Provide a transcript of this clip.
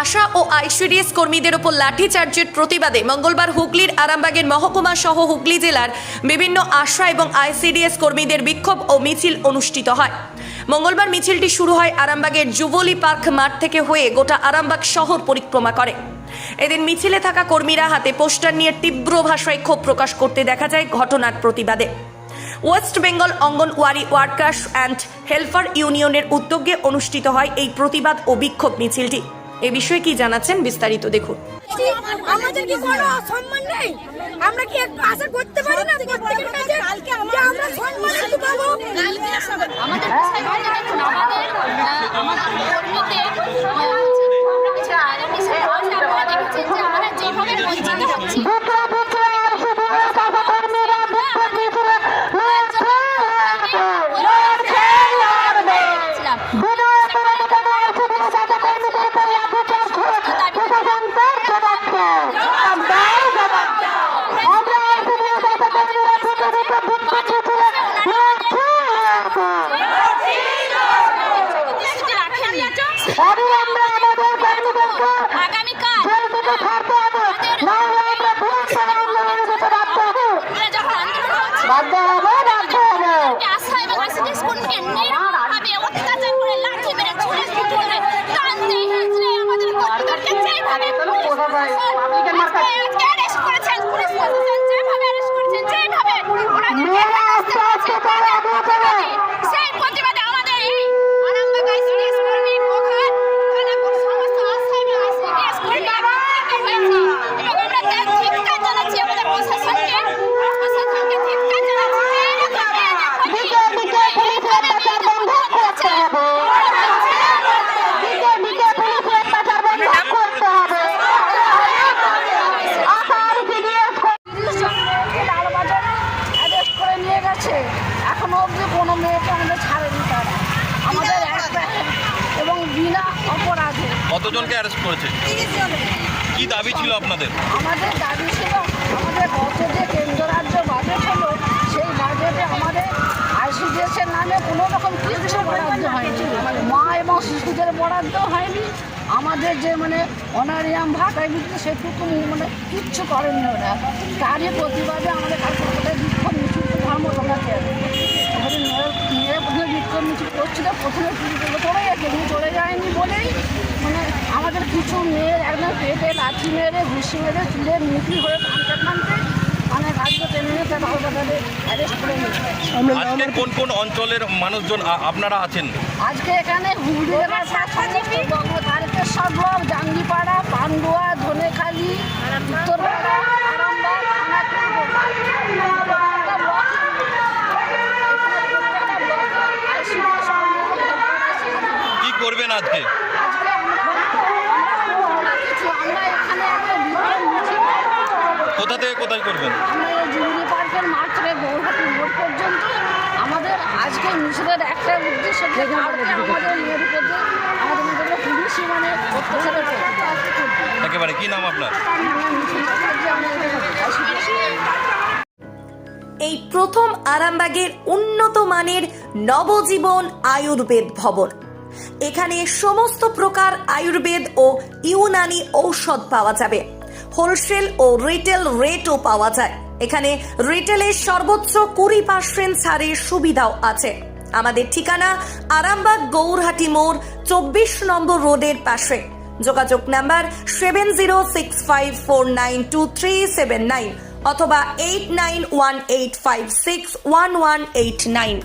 আশা ও ICDS কর্মীদের ওপর লাঠিচার্জের প্রতিবাদে মঙ্গলবার হুগলির আরামবাগের মহকুমা সহ হুগলি জেলার বিভিন্ন আশা এবং আইসিডিএস কর্মীদের বিক্ষোভ ও মিছিল অনুষ্ঠিত হয়। মঙ্গলবার মিছিলটি শুরু হয় আরামবাগের যুবলী পার্ক মাঠ থেকে হয়ে গোটা আরামবাগ শহর পরিক্রমা করে। এদিন মিছিলে থাকা কর্মীরা হাতে পোস্টার নিয়ে তীব্র ভাষায় ক্ষোভ প্রকাশ করতে দেখা যায় ঘটনার প্রতিবাদে। West Bengal anganwadi workers and helper ইউনিয়নের উদ্যোগে অনুষ্ঠিত হয় এই প্রতিবাদ ও বিক্ষোভ মিছিলটি। এ বিষয়ে কি জানাচ্ছেন বিস্তারিত দেখুন। আমাদের কি কোনো সম্মান নেই? আমরা কি একটু আশা করতে পারি না প্রত্যেকের কাছে যে আমরা সম্মান একটু পাবো? আমাদের দেখুন, আমাদের কর্মীদের আমরা দেখেছি যে আমরা যেভাবে বঞ্চিত হচ্ছি এখনো অব্দি কোনো মেয়েকে আমাদের ছাড়েনি তারা, আমাদের এবং বিনা অপরাধে। কতজনকে অ্যারেস্ট করেছে? কি দাবি ছিল আপনাদের? আমাদের দাবি ছিল আমাদের বছর যে কেন্দ্র রাজ্য বাজেট হলো সেই বাজেটে আমাদের আইসিডিএসের নামে কোনো রকম কিচ্ছু বরাদ্দ হয়নি, মা এবং শিশুদের বরাদ্দ হয়নি। আমাদের যে অনারিয়াম ভাতা দিচ্ছে সেটুকু কিচ্ছু করেনি ওরা। তারই প্রতিবাদে আমাদের কালকে বিক্ষোভ মিছিল ধর্ম ঢোকাতে হবে। মেয়েরা প্রথমে বিক্ষোভ মিছিল করছিল, প্রথমে পুলিশগুলো চলে গেছে, কিন্তু চলে যায়নি বলেই আমাদের কিছু মেয়ের একদম পেটে লাঠি মেরে ঘুষি মেরে চুলের মুখি হয়ে কানতে গাড়িতে টেনে নিয়ে তারা হাসপাতালে অ্যারেস্ট করে নিয়েছে। আজকে কোন কোন অঞ্চলের মানুষজন আপনারা আছেন? আজকে এখানে হুগলি জেলার তারকেশ্বর ব্লক, জাঙ্গিপাড়া, পান্ডুয়া, ধনেখালি, উত্তরপাড়া, আরামবাগ, কি করবেন আজকে? কোথা থেকে কোথায় করবেন? আমরা এই যুবলী পার্কের মাঠ থেকে গৌরহাটি রোড পর্যন্ত আমাদের আজকে মিছিলের একটা উদ্দেশ্য থেকে আমাদের মেয়ের প্রতি আমাদের পুলিশই অত্যাচার একেবারে। কি নাম আপনার? এই প্রথম আরামবাগের উন্নত মানের নবজীবন আয়ুর্বেদ ভবন। এখানে সমস্ত প্রকার আয়ুর্বেদ ও ইউনানি ঔষধ পাওয়া যাবে। হোলসেল ও রিটেল রেটও পাওয়া যায়। এখানে রিটেলের সর্বোচ্চ 20% ছাড়ের সুবিধাও আছে। আমাদের ঠিকানা আরামবাগ গৌরহাটি মোড় 24 নম্বর রোডের পাশে। যোগাযোগ নাম্বার 7065492379 অথবা 8918561189।